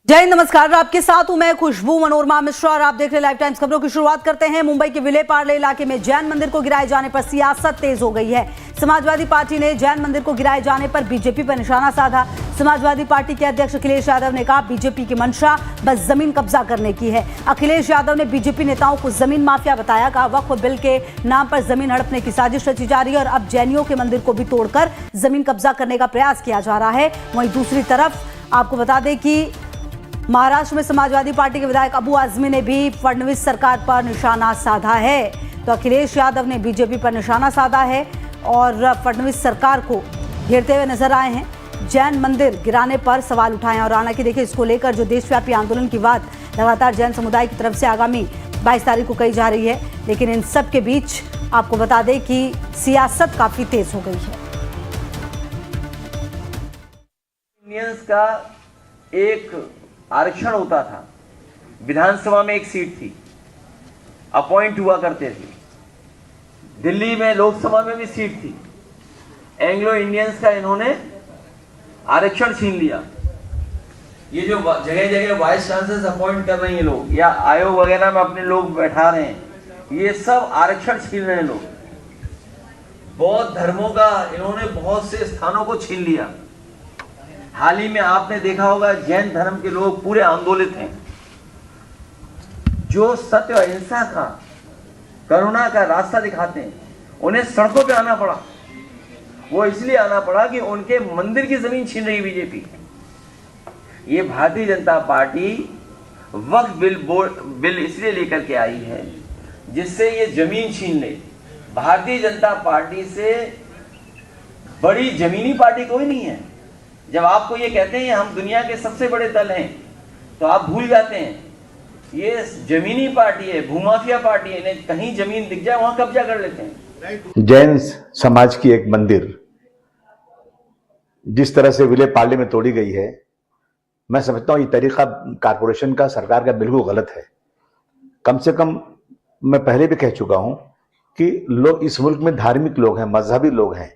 जय हिंद, नमस्कार। आपके साथ हूं मैं खुशबू मनोरमा मिश्रा और आप देख रहे लाइव टाइम्स। खबरों की शुरुआत करते हैं। मुंबई के विले पार्ले इलाके में जैन मंदिर को गिराए जाने पर सियासत तेज हो गई है। समाजवादी पार्टी ने जैन मंदिर को गिराए जाने पर बीजेपी पर निशाना साधा। समाजवादी पार्टी के अध्यक्ष अखिलेश यादव ने कहा, बीजेपी की मंशा बस जमीन कब्जा करने की है। अखिलेश यादव ने बीजेपी नेताओं को जमीन माफिया बताया। कहा, वक्फ बिल के नाम पर जमीन हड़पने की साजिश रची जा रही है और अब जैनियों के मंदिर को भी तोड़कर जमीन कब्जा करने का प्रयास किया जा रहा है। वहीं दूसरी तरफ आपको बता दें कि महाराष्ट्र में समाजवादी पार्टी के विधायक अबू आजमी ने भी फडणवीस सरकार पर निशाना साधा है। तो अखिलेश यादव ने बीजेपी पर निशाना साधा है और फडणवीस सरकार को घेरते हुए नजर आए हैं। जैन मंदिर गिराने पर सवाल उठाए और हालांकि देखिए, इसको लेकर जो देशव्यापी आंदोलन की बात लगातार जैन समुदाय की तरफ से आगामी 22 तारीख को कही जा रही है, लेकिन इन सब के बीच आपको बता दें कि सियासत काफी तेज हो गई है। इंडियंस का एक आरक्षण होता था, विधानसभा में एक सीट थी, अपॉइंट हुआ करते थे। दिल्ली में लोकसभा में भी सीट थी। एंग्लो इंडियंस का इन्होंने आरक्षण छीन लिया। ये जो जगह जगह वाइस चांसलर्स अपॉइंट कर रहे हैं लोग, या आयोग वगैरह में अपने लोग बैठा रहे हैं, ये सब आरक्षण छीन रहे हैं लोग। बौद्ध धर्मों का इन्होंने बहुत से स्थानों को छीन लिया। हाल ही में आपने देखा होगा, जैन धर्म के लोग पूरे आंदोलित हैं। जो सत्य और अहिंसा का, करुणा का रास्ता दिखाते हैं, उन्हें सड़कों पे आना पड़ा। वो इसलिए आना पड़ा कि उनके मंदिर की जमीन छीन रही बीजेपी। ये भारतीय जनता पार्टी वक्फ बिल इसलिए लेकर के आई है जिससे ये जमीन छीन ले। भारतीय जनता पार्टी से बड़ी जमीनी पार्टी कोई नहीं है। जब आपको ये कहते हैं हम दुनिया के सबसे बड़े दल हैं, तो आप भूल जाते हैं ये जमीनी पार्टी है, भूमाफिया पार्टी है। इन्हें कहीं जमीन दिख जाए वहां कब्जा कर लेते हैं। जैन समाज की एक मंदिर जिस तरह से विले पार्ले में तोड़ी गई है, मैं समझता हूं ये तरीका कारपोरेशन का, सरकार का बिल्कुल गलत है। कम से कम मैं पहले भी कह चुका हूं कि लोग इस मुल्क में धार्मिक लोग हैं, मजहबी लोग हैं,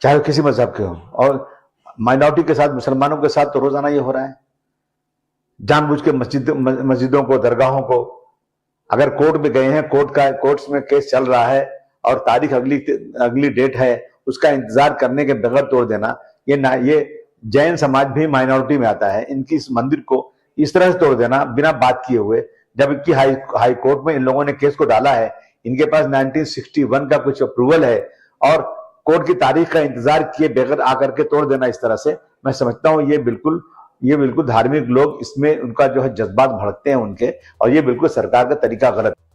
चाहे किसी मजहब के हों, और माइनॉरिटी के साथ, मुसलमानों के साथ तो रोजाना ये हो रहा है। जानबूझ के मस्जिदों को, दरगाहों को, अगर कोर्ट में गए हैं, कोर्ट्स में केस चल रहा है और तारीख अगली डेट है, उसका इंतजार करने के बगैर तोड़ देना, ये जैन समाज भी माइनॉरिटी में आता है। इनकी इस मंदिर को इस तरह से तोड़ देना बिना बात किए हुए, जबकि हाई कोर्ट में इन लोगों ने केस को डाला है, इनके पास 1961 का कुछ अप्रूवल है, और कोर्ट की तारीख का इंतजार किए बगैर आकर के तोड़ देना इस तरह से, मैं समझता हूं ये बिल्कुल धार्मिक लोग इसमें उनका जो है जज्बात भड़कते हैं उनके, और ये बिल्कुल सरकार का तरीका गलत है।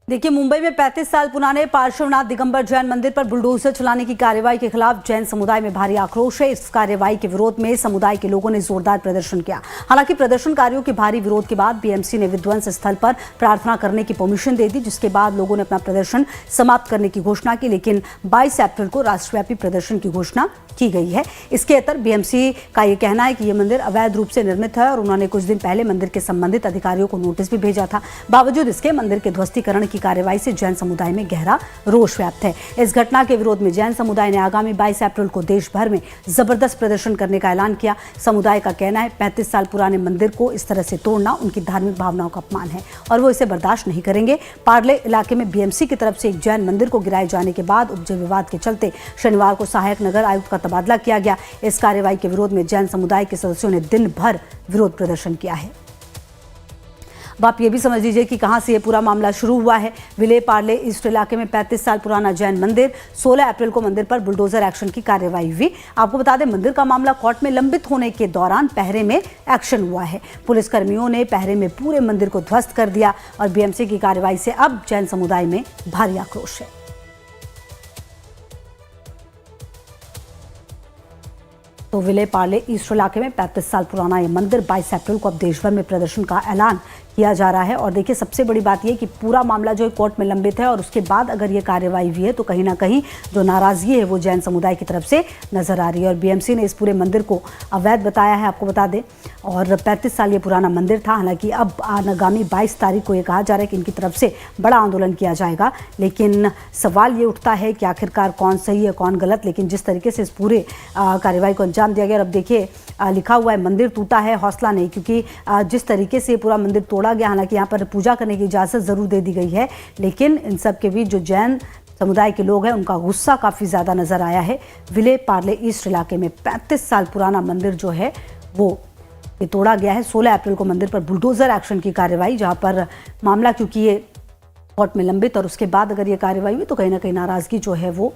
देखिए, मुंबई में 35 साल पुराने पार्श्वनाथ दिगंबर जैन मंदिर पर बुलडोजर चलाने की कार्रवाई के खिलाफ जैन समुदाय में भारी आक्रोश है। इस कार्रवाई के विरोध में समुदाय के लोगों ने जोरदार प्रदर्शन किया। हालांकि प्रदर्शनकारियों के भारी विरोध के बाद बीएमसी ने विध्वंस स्थल पर प्रार्थना करने की परमिशन दे दी, जिसके बाद लोगों ने अपना प्रदर्शन समाप्त करने की घोषणा की। लेकिन 22 अप्रैल को राष्ट्रव्यापी प्रदर्शन की घोषणा की गई है। इसके अंतर बीएमसी का यह कहना है कि यह मंदिर अवैध रूप से निर्मित है और उन्होंने कुछ दिन पहले मंदिर के संबंधित अधिकारियों को नोटिस भी भेजा था। बावजूद इसके मंदिर के ध्वस्तीकरण की कार्रवाई से जैन समुदाय में गहरा रोष व्याप्त है। इस घटना के विरोध में जैन समुदाय ने आगामी 22 अप्रैल को देश भर में जबरदस्त प्रदर्शन करने का ऐलान किया। समुदाय का कहना है 35 साल पुराने मंदिर को इस तरह से तोड़ना उनकी धार्मिक भावनाओं का अपमान है और वो इसे बर्दाश्त नहीं करेंगे। पार्ले इलाके में बीएमसी की तरफ से एक जैन मंदिर को गिराए जाने के बाद उपजे विवाद के चलते शनिवार को सहायक नगर आयुक्त का तबादला किया गया। इस कार्रवाई के विरोध में जैन समुदाय के सदस्यों ने दिन भर विरोध प्रदर्शन किया है। अब आप ये भी समझ लीजिए कि कहां से ये पूरा मामला शुरू हुआ है। विले पार्ले ईस्ट इलाके में 35 साल पुराना जैन मंदिर, 16 अप्रैल को मंदिर पर बुलडोजर एक्शन की कार्रवाई हुई। आपको बता दें, मंदिर का मामला कोर्ट में लंबित होने के दौरान पहरे में एक्शन हुआ है। पुलिसकर्मियों ने पहरे में पूरे मंदिर को ध्वस्त कर दिया और बीएमसी की कार्रवाई से अब जैन समुदाय में भारी आक्रोश है। तो विले पार्ले ईस्ट इलाके में 35 साल पुराना ये मंदिर 22 अप्रैल को अब देश भर में प्रदर्शन का ऐलान किया जा रहा है। और देखिए, सबसे बड़ी बात यह कि पूरा मामला जो है कोर्ट में लंबित है और उसके बाद अगर ये कार्रवाई हुई है तो कहीं ना कहीं जो नाराजगी है वो जैन समुदाय की तरफ से नजर आ रही है। और बीएमसी ने इस पूरे मंदिर को अवैध बताया है, आपको बता दें। और 35 साल ये पुराना मंदिर था। हालांकि अब आगामी 22 तारीख को ये कहा जा रहा है कि इनकी तरफ से बड़ा आंदोलन किया जाएगा। लेकिन सवाल ये उठता है कि आखिरकार कौन सही है कौन गलत। लेकिन जिस तरीके से इस पूरे कार्रवाई को अंजाम दिया गया, और अब देखिए लिखा हुआ है मंदिर टूटा है हौसला नहीं, क्योंकि जिस तरीके से पूरा मंदिर तोड़ा गया, हालांकि यहाँ पर पूजा करने की इजाज़त ज़रूर दे दी गई है, लेकिन इन सब के बीच जो जैन समुदाय के लोग हैं उनका गुस्सा काफ़ी ज़्यादा नज़र आया है। विले पार्ले ईस्ट इलाके में 35 साल पुराना मंदिर जो है वो ये तोड़ा गया है। 16 अप्रैल को मंदिर पर बुलडोज़र एक्शन की कार्रवाई, जहां पर मामला क्योंकि ये कोर्ट में लंबित और उसके बाद अगर ये कार्रवाई हुई तो कहीं ना कहीं नाराज़गी जो है वो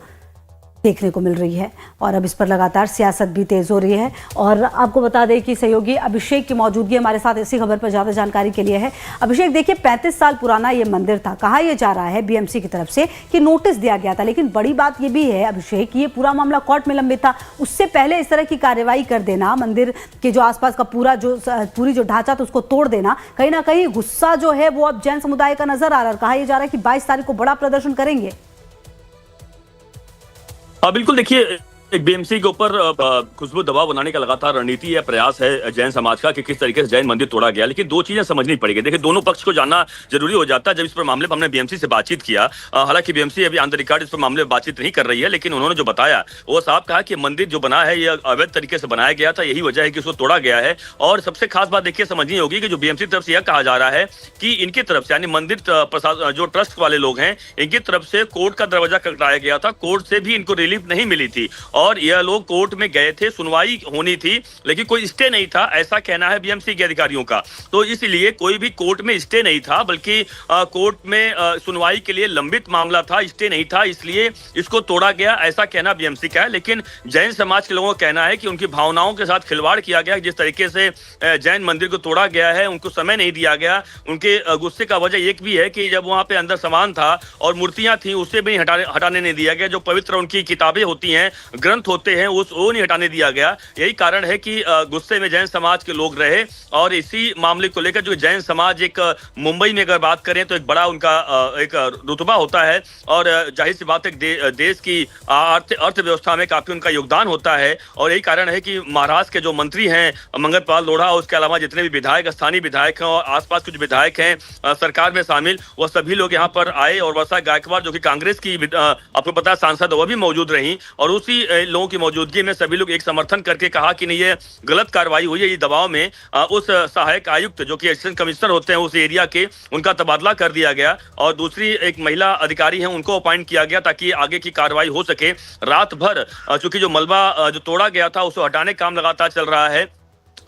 देखने को मिल रही है और अब इस पर लगातार सियासत भी तेज़ हो रही है। और आपको बता दें कि सहयोगी अभिषेक की मौजूदगी हमारे साथ इसी खबर पर ज़्यादा जानकारी के लिए है। अभिषेक, देखिए 35 साल पुराना ये मंदिर था, कहा यह जा रहा है बीएमसी की तरफ से कि नोटिस दिया गया था, लेकिन बड़ी बात ये भी है अभिषेक कि ये पूरा मामला कोर्ट में लंबित था। उससे पहले इस तरह की कार्रवाई कर देना, मंदिर के जो आसपास का पूरी जो ढांचा था उसको तोड़ देना, कहीं ना कहीं गुस्सा जो है वो अब जैन समुदाय का नजर आ रहा है। कहा यह जा रहा है कि 22 तारीख को बड़ा प्रदर्शन करेंगे। बिल्कुल, देखिए एक बीएमसी के ऊपर खुशबू दबाव बनाने का लगातार रणनीति या प्रयास है जैन समाज का कि किस तरीके से जैन मंदिर तोड़ा गया, लेकिन दो चीजें समझनी पड़ेगी। देखिए, दोनों पक्ष को जानना जरूरी हो जाता है। जब इस पर मामले पर हमने बीएमसी से बातचीत किया, हालांकि बीएमसी अभी ऑन द रिकॉर्ड इस पर मामले में बातचीत नहीं कर रही है, लेकिन उन्होंने जो बताया वो साफ कहा कि मंदिर जो बना है ये अवैध तरीके से बनाया गया था, यही वजह है कि उसको तोड़ा गया है। और सबसे खास बात देखिए समझनी होगी कि जो बीएमसी तरफ से यह कहा जा रहा है कि इनकी तरफ से, यानी मंदिर प्रशासन जो ट्रस्ट वाले लोग हैं, इनकी तरफ से कोर्ट का दरवाजा खटखटाया गया था, कोर्ट से भी इनको रिलीफ नहीं मिली थी और यह लोग कोर्ट में गए थे, सुनवाई होनी थी, लेकिन कोई स्टे नहीं था, ऐसा कहना है बीएमसी के अधिकारियों का। तो इसलिए कोई भी कोर्ट में स्टे नहीं था, बल्कि कोर्ट में सुनवाई के लिए लंबित मामला था, स्टे नहीं था, इसलिए इसको तोड़ा गया, ऐसा कहना बीएमसी का है। लेकिन जैन समाज के लोगों का कहना है कि उनकी भावनाओं के साथ खिलवाड़ किया गया, जिस तरीके से जैन मंदिर को तोड़ा गया है, उनको समय नहीं दिया गया। उनके गुस्से का वजह एक भी है कि जब वहां पे अंदर सामान था और मूर्तियां थी, उससे भी हटाने नहीं दिया गया। जो पवित्र उनकी किताबें होती हैं, ग्रंथ होते हैं, वो नहीं हटाने दिया गया। यही कारण है कि गुस्से में जैन समाज के लोग रहे और इसी मामले को लेकर जो जैन समाज एक मुंबई में अगर बात करें तो एक बड़ा उनका एक रुतबा होता है और जाहिर सी बात है देश की अर्थव्यवस्था में काफी उनका योगदान होता है। और यही कारण है कि महाराष्ट्र के जो मंत्री हैं मंगल पाल लोढ़ा, उसके अलावा जितने भी विधायक, स्थानीय विधायक हैं और आसपास कुछ विधायक हैं सरकार में शामिल, वह सभी लोग यहाँ पर आए और वर्षा गायकवाड़ जो कि कांग्रेस की आपको पता है सांसद, वह भी मौजूद रही और उसी लोगों की मौजूदगी में सभी लोग एक समर्थन करके कहा कि नहीं ये गलत कार्रवाई हुई है। ये दबाव में उस सहायक आयुक्त जो कि असिस्टेंट कमिश्नर होते हैं उस एरिया के, उनका तबादला कर दिया गया और दूसरी एक महिला अधिकारी हैं उनको अपॉइंट किया गया ताकि आगे की कार्रवाई हो सके। रात भर चूंकि जो मलबा जो तोड़ा गया था उसको हटाने का काम लगातार चल रहा है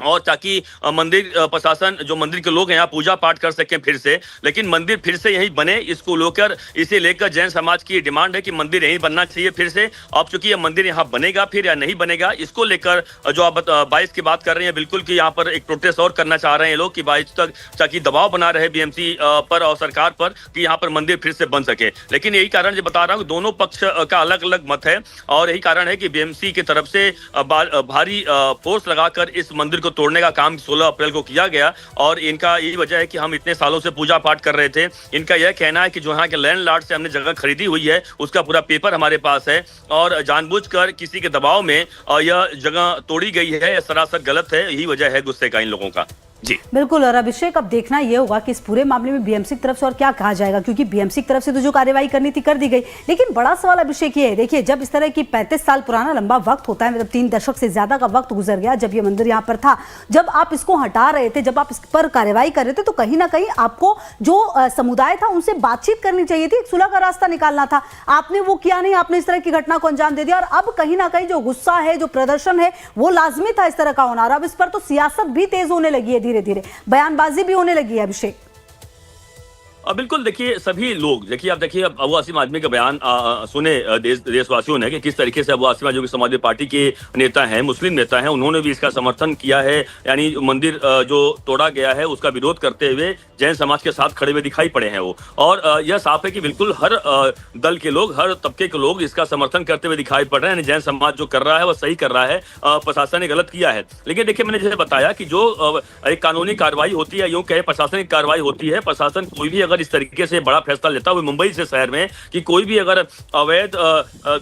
और ताकि मंदिर प्रशासन, जो मंदिर के लोग हैं यहाँ पूजा पाठ कर सकें फिर से, लेकिन मंदिर फिर से यहीं बने, इसको लेकर इसे लेकर जैन समाज की डिमांड है कि मंदिर यहीं बनना चाहिए फिर से। अब चूंकि ये मंदिर यहाँ बनेगा फिर या नहीं बनेगा, इसको लेकर जो आप 22 की बात कर रहे हैं, बिल्कुल कि यहाँ पर एक प्रोटेस्ट और करना चाह रहे हैं लोग कि 22 तक, ताकि दबाव बना रहे बीएमसी पर और सरकार पर कि यहाँ पर मंदिर फिर से बन सके। लेकिन यही कारण जो बता रहा हूँ, दोनों पक्ष का अलग अलग मत है और यही कारण है कि बीएमसी की तरफ से भारी फोर्स लगाकर इस मंदिर को तोड़ने का काम 16 अप्रैल को किया गया और इनका यही वजह है कि हम इतने सालों से पूजा पाठ कर रहे थे। इनका यह कहना है कि जो यहाँ के लैंडलॉर्ड से हमने जगह खरीदी हुई है उसका पूरा पेपर हमारे पास है और जानबूझकर किसी के दबाव में यह जगह तोड़ी गई है, यह सरासर गलत है। यही वजह है गुस्से का इन लोगों का। जी बिल्कुल। और अभिषेक, अब देखना यह होगा कि इस पूरे मामले में बीएमसी की तरफ से और क्या कहा जाएगा, क्योंकि बीएमसी की तरफ से तो जो कार्रवाई करनी थी कर दी गई, लेकिन बड़ा सवाल अभिषेक ये है, देखिए जब इस तरह की 35 साल पुराना लंबा वक्त होता है, मतलब 3 दशक से ज्यादा का वक्त गुजर गया जब ये मंदिर यहाँ पर था, जब आप इसको हटा रहे थे, जब आप इस पर कार्रवाई कर रहे थे, तो कहीं ना कहीं आपको जो समुदाय था उनसे बातचीत करनी चाहिए थी, सुलह का रास्ता निकालना था। आपने वो किया नहीं, आपने इस तरह की घटना को अंजाम दे दिया और अब कहीं ना कहीं जो गुस्सा है, जो प्रदर्शन है, वो लाजमी था इस तरह का होना। अब इस पर तो सियासत भी तेज होने लगी है, धीरे धीरे बयानबाजी भी होने लगी है अभिषेक। बिल्कुल, देखिए सभी लोग, देखिए आप देखिए अब अबू आसिम आजमी का बयान सुने देशवासियों ने कि किस तरीके से अबू आसिम आजमी समाजवादी पार्टी के नेता हैं, मुस्लिम नेता हैं, उन्होंने भी इसका समर्थन किया है, यानी मंदिर जो तोड़ा गया है उसका विरोध करते हुए जैन समाज के साथ खड़े हुए दिखाई पड़े हैं वो। और यह साफ है कि बिल्कुल हर दल के लोग, हर तबके के लोग इसका समर्थन करते हुए दिखाई पड़ रहे हैं। जैन समाज जो कर रहा है वह सही कर रहा है, प्रशासन ने गलत किया है। लेकिन देखिए मैंने जैसे बताया कि जो एक कानूनी कार्रवाई होती है, यूं कहे प्रशासनिक कार्रवाई होती है, प्रशासन कोई भी अगर इस तरीके से बड़ा फैसला लेता हुआ मुंबई से शहर में कि कोई भी अगर अवैध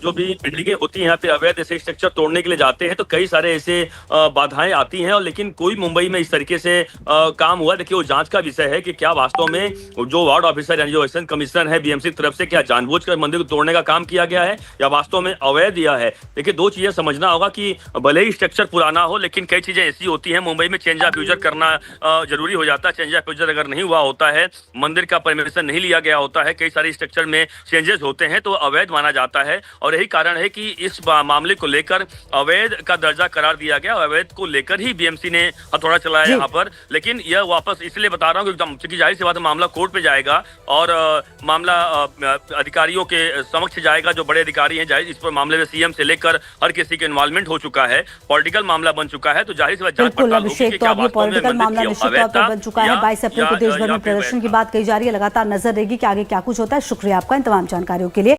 जो भी बिल्डिंगें होती हैं यहाँ पे अवैध ऐसे स्ट्रक्चर तोड़ने के लिए जाते हैं तो कई सारे ऐसे बाधाएं आती हैं, और लेकिन कोई मुंबई में इस तरीके से काम हुआ। देखिए वो जांच का विषय है कि क्या वास्तव में जो वार्ड ऑफिसर यानी जो असिस्टेंट कमिश्नर है बीएमसी की तरफ से क्या जानबूझकर मंदिर को तोड़ने का काम किया गया है या वास्तव में अवैध यह है। देखिए दो चीजें समझना होगा कि भले ही स्ट्रक्चर पुराना हो लेकिन कई चीजें ऐसी होती हैं मुंबई में, चेंज ऑफ यूजर करना जरूरी हो जाता है। चेंज ऑफ यूजर अगर नहीं हुआ होता है, मंदिर का परमिशन नहीं लिया गया होता है, कई सारे स्ट्रक्चर में चेंजेस होते हैं तो अवैध माना जाता है। और यही कारण है कि इस मामले को लेकर अवैध का दर्जा करार दिया गया। अवैध को लेकर ही बीएमसी ने हथौड़ा चलाया यहाँ पर। लेकिन यह वापस इसलिए बता रहा हूँ क्योंकि जाहिर सी बात है मामला कोर्ट पे जाएगा और मामला अधिकारियों के समक्ष जाएगा, जो बड़े अधिकारी हैं। जाहिर इस पर मामले में सीएम से लेकर हर किसी के इन्वॉल्वमेंट हो चुका है, पॉलिटिकल मामला बन चुका है, तो जाहिर सी बात जांच बिल्कुल पड़ताल होगी अभिषेक, कि तो क्या अब ये वास्तव में पॉलिटिकल मंदिर मामला की निश्चित तौर पर बन चुका है। 22 अप्रैल को देश भर में प्रदर्शन की बात कही जा रही है, लगातार नजर रहेगी कि आगे क्या कुछ होता है। शुक्रिया आपका इन तमाम जानकारियों के लिए।